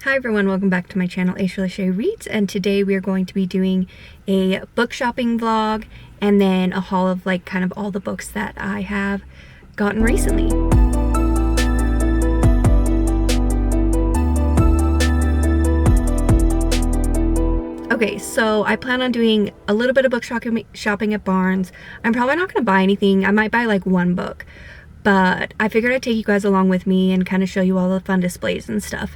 Hi everyone, welcome back to my channel, Aisha Lachey Reads, and today we are going to be doing a book shopping vlog and then a haul of like kind of all the books that I have gotten recently. Okay, so I plan on doing a little bit of book shopping at Barnes. I'm probably not going to buy anything. I might buy like one book, but I figured I'd take you guys along with me and kind of show you all the fun displays and stuff.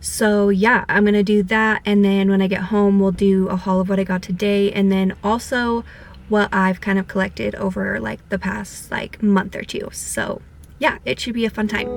So yeah, I'm gonna do that, and then when I get home we'll do a haul of what I got today, and then also what I've kind of collected over like the past like month or two. So yeah, it should be a fun time.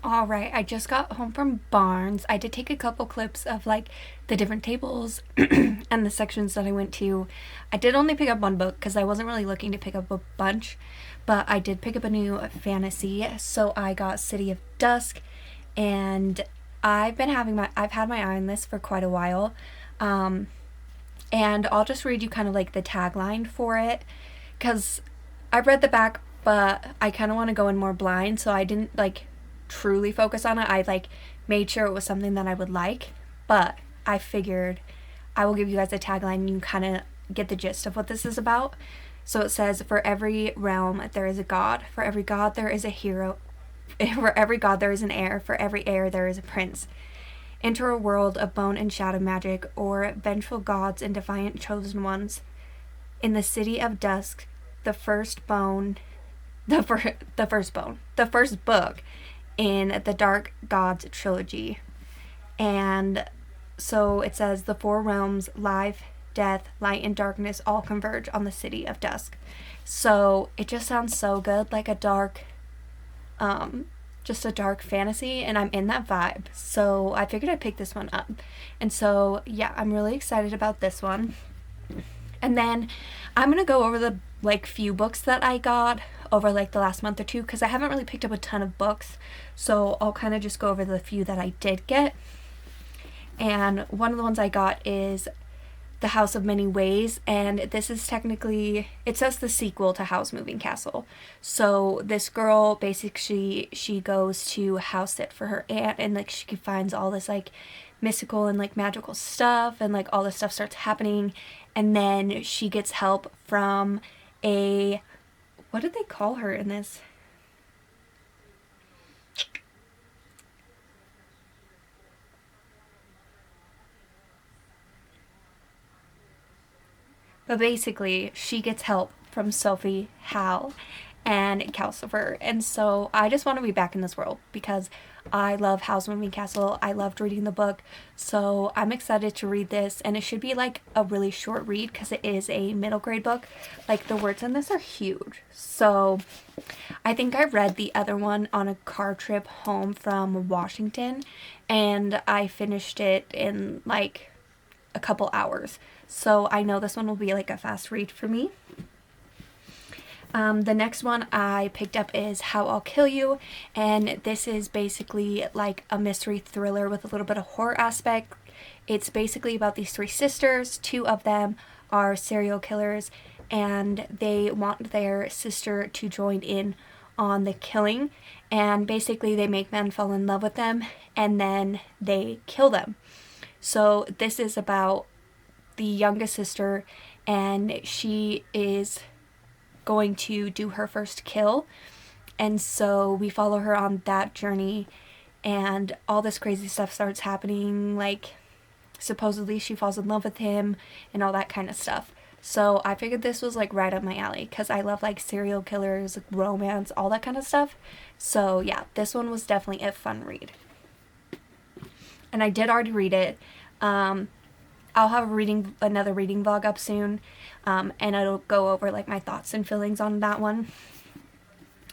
Alright, I just got home from Barnes. I did take a couple clips of like the different tables and the sections that I went to. I did only pick up one book because I wasn't really looking to pick up a bunch, but I did pick up a new fantasy. So I got City of Dusk, and I've had my eye on this for quite a while. And I'll just read you kind of like the tagline for it, because I read the back, but I kind of want to go in more blind, so I didn't like truly focus on it. I like made sure it was something that I would like, but I figured I will give you guys a tagline and you kind of get the gist of what this is about. So it says, for every realm there is a god, for every god there is a hero, for every god there is an heir, for every heir there is a prince. Enter a world of bone and shadow magic, or vengeful gods and defiant chosen ones. In the City of Dusk, the first book in the Dark Gods trilogy. And so it says, the four realms, life, death, light, and darkness all converge on the City of Dusk. So it just sounds so good, like a dark just a dark fantasy, and I'm in that vibe, so I figured I'd pick this one up. And so yeah, I'm really excited about this one. And then I'm gonna go over the like few books that I got over like the last month or two, because I haven't really picked up a ton of books, so I'll kind of just go over the few that I did get. And one of the ones I got is The House of Many Ways, and this is technically, it says the sequel to Howl's Moving Castle. So this girl basically, she goes to house sit for her aunt, and like she finds all this like mystical and like magical stuff, and like all this stuff starts happening, and then she gets help from a, what did they call her in this? But basically, she gets help from Sophie, Hal, and Calcifer. And so I just want to be back in this world because I love Howl's Moving Castle. I loved reading the book. So I'm excited to read this. And it should be like a really short read because it is a middle grade book. Like the words in this are huge. So I think I read the other one on a car trip home from Washington. And I finished it in like a couple hours. So I know this one will be like a fast read for me. The next one I picked up is How I'll Kill You, and this is basically like a mystery thriller with a little bit of horror aspect. It's basically about these three sisters. Two of them are serial killers, and they want their sister to join in on the killing, and basically they make men fall in love with them and then they kill them. So this is about the youngest sister, and she is going to do her first kill. And so we follow her on that journey, and all this crazy stuff starts happening. Like, supposedly she falls in love with him and all that kind of stuff. So I figured this was like right up my alley because I love like serial killers, like romance, all that kind of stuff. So yeah, this one was definitely a fun read. And I did already read it. I'll have another reading vlog up soon, and it'll go over like my thoughts and feelings on that one.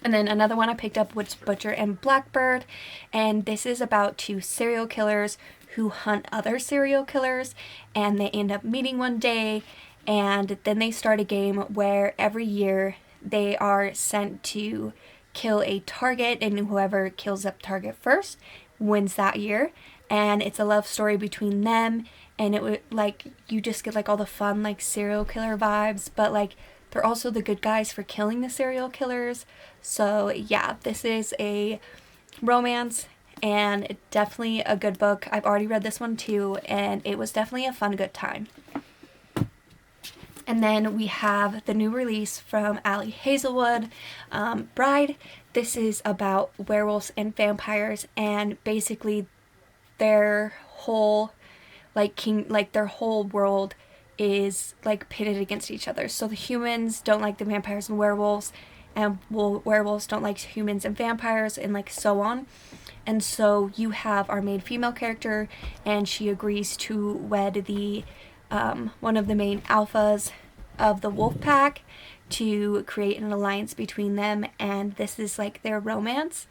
And then another one I picked up was Butcher and Blackbird, and this is about two serial killers who hunt other serial killers, and they end up meeting one day, and then they start a game where every year they are sent to kill a target, and whoever kills that target first wins that year. And it's a love story between them, and it would like you just get like all the fun like serial killer vibes, but like they're also the good guys for killing the serial killers. So yeah, this is a romance and definitely a good book. I've already read this one too, and it was definitely a fun, good time. And then we have the new release from Ali Hazelwood, Bride. This is about werewolves and vampires, and basically their whole their whole world is like pitted against each other. So the humans don't like the vampires and werewolves, and werewolves don't like humans and vampires, and like so on. And so you have our main female character, and she agrees to wed the one of the main alphas of the wolf pack to create an alliance between them, and this is like their romance.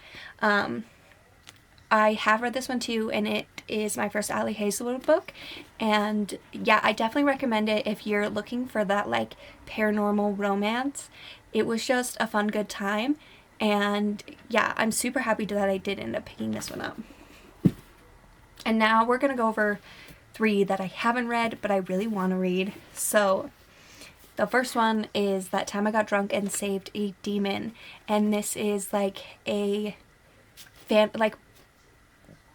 I have read this one too, and it is my first Ali Hazelwood book, and yeah, I definitely recommend it if you're looking for that like paranormal romance. It was just a fun, good time, and yeah, I'm super happy that I did end up picking this one up. And now we're gonna go over 3 that I haven't read but I really want to read. So the first one is That Time I Got Drunk and Saved a Demon, and this is like a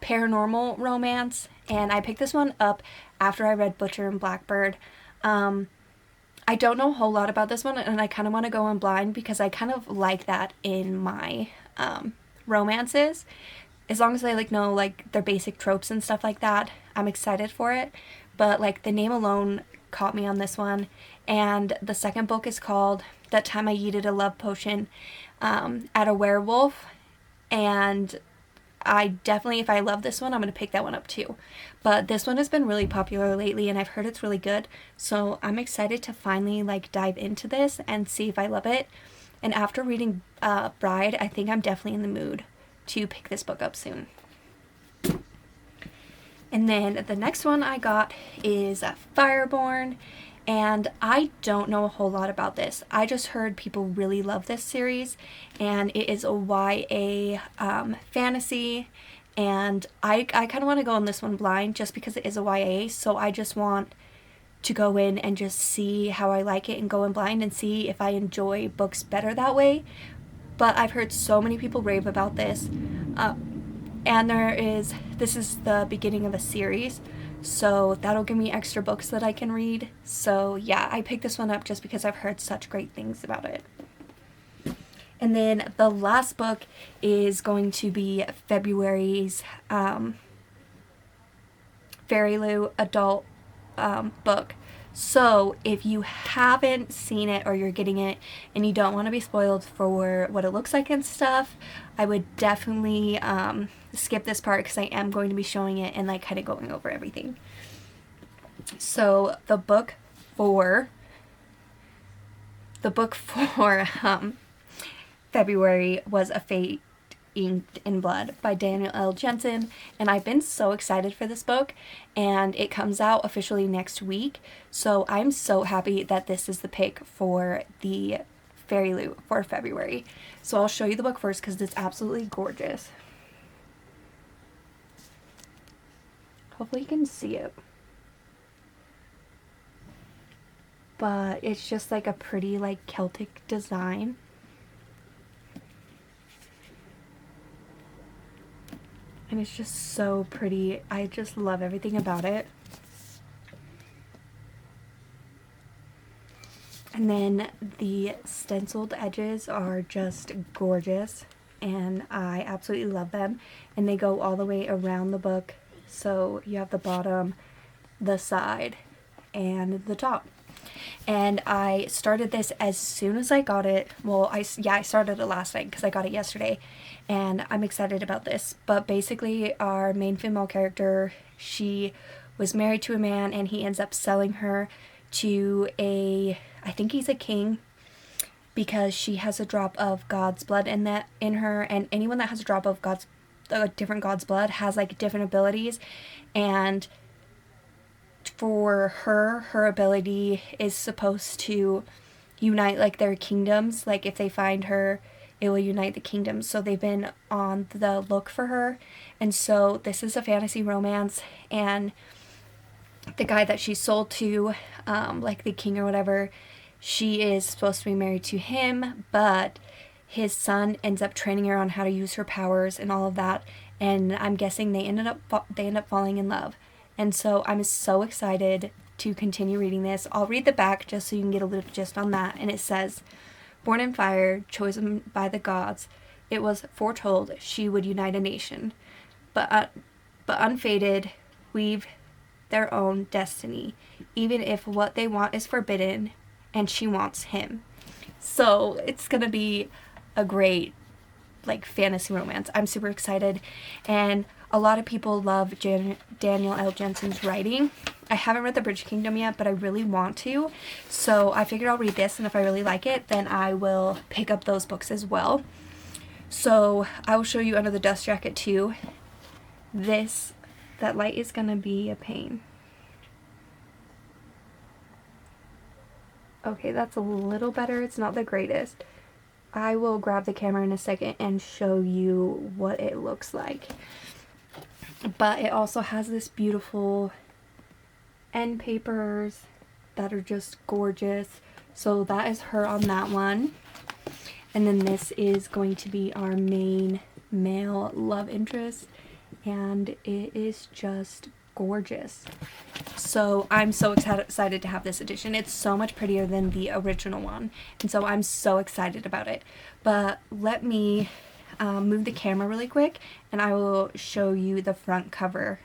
paranormal romance, and I picked this one up after I read Butcher and Blackbird. I don't know a whole lot about this one, and I kind of want to go in blind because I kind of like that in my romances. As long as I like know like their basic tropes and stuff like that, I'm excited for it. But like the name alone caught me on this one. And the second book is called That Time I Yeeted a Love Potion at a Werewolf, and I definitely, if I love this one, I'm going to pick that one up too. But this one has been really popular lately, and I've heard it's really good. So I'm excited to finally like dive into this and see if I love it. And after reading Bride, I think I'm definitely in the mood to pick this book up soon. And then the next one I got is Fireborn. And I don't know a whole lot about this. I just heard people really love this series, and it is a YA fantasy, and I kind of want to go on this one blind just because it is a YA, so I just want to go in and just see how I like it and go in blind and see if I enjoy books better that way. But I've heard so many people rave about this, and this is the beginning of a series. So that'll give me extra books that I can read. So yeah, I picked this one up just because I've heard such great things about it. And then the last book is going to be February's FairyLou adult book. So if you haven't seen it or you're getting it and you don't want to be spoiled for what it looks like and stuff, I would definitely skip this part because I am going to be showing it and like kind of going over everything. So the book for February was A Fate Inked in Blood by Daniel L. Jensen, and I've been so excited for this book, and it comes out officially next week, so I'm so happy that this is the pick for the Fairy Loot for February. So I'll show you the book first because it's absolutely gorgeous. Hopefully you can see it. But it's just like a pretty like Celtic design. And it's just so pretty. I just love everything about it. And then the stenciled edges are just gorgeous, and I absolutely love them. And they go all the way around the book. So you have the bottom, the side, and the top. And I started this as soon as I got it. Well, I started it last night because I got it yesterday, and I'm excited about this. But basically, our main female character, she was married to a man, and he ends up selling her to I think he's a king, because she has a drop of God's blood in her, and anyone that has a drop of different God's blood has like different abilities, and for her ability is supposed to unite like their kingdoms. Like if they find her, it will unite the kingdoms. So they've been on the look for her, and so this is a fantasy romance, and the guy that she sold to, like the king or whatever, she is supposed to be married to him, but his son ends up training her on how to use her powers and all of that, and I'm guessing they end up falling in love. And so I'm so excited to continue reading this. I'll read the back just so you can get a little gist on that. And it says, born in fire, chosen by the gods, it was foretold she would unite a nation, but unfated, weave their own destiny, even if what they want is forbidden, and she wants him. So it's gonna be a great like fantasy romance. I'm super excited, and a lot of people love Danielle L. Jensen's writing. I haven't read The Bridge Kingdom yet, but I really want to, so I figured I'll read this, and if I really like it, then I will pick up those books as well. So I will show you Under the Dust Jacket too. That light is gonna be a pain. Okay, that's a little better. It's not the greatest. I will grab the camera in a second and show you what it looks like. But it also has this beautiful end papers that are just gorgeous. So that is her on that one. And then this is going to be our main male love interest, and it is just gorgeous. So I'm so excited to have this edition. It's so much prettier than the original one, and so I'm so excited about it. But let me move the camera really quick, and I will show you the front cover.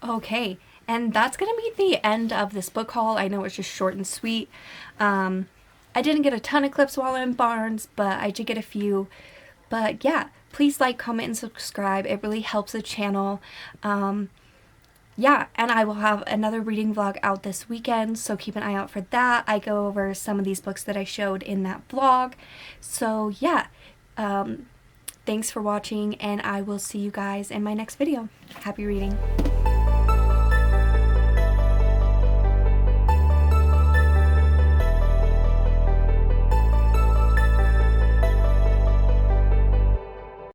Okay, and that's going to be the end of this book haul. I know it's just short and sweet. I didn't get a ton of clips while in Barnes, but I did get a few. But yeah, please like, comment, and subscribe. It really helps the channel. Yeah, and I will have another reading vlog out this weekend, so keep an eye out for that. I go over some of these books that I showed in that vlog. So yeah, thanks for watching, and I will see you guys in my next video. Happy reading.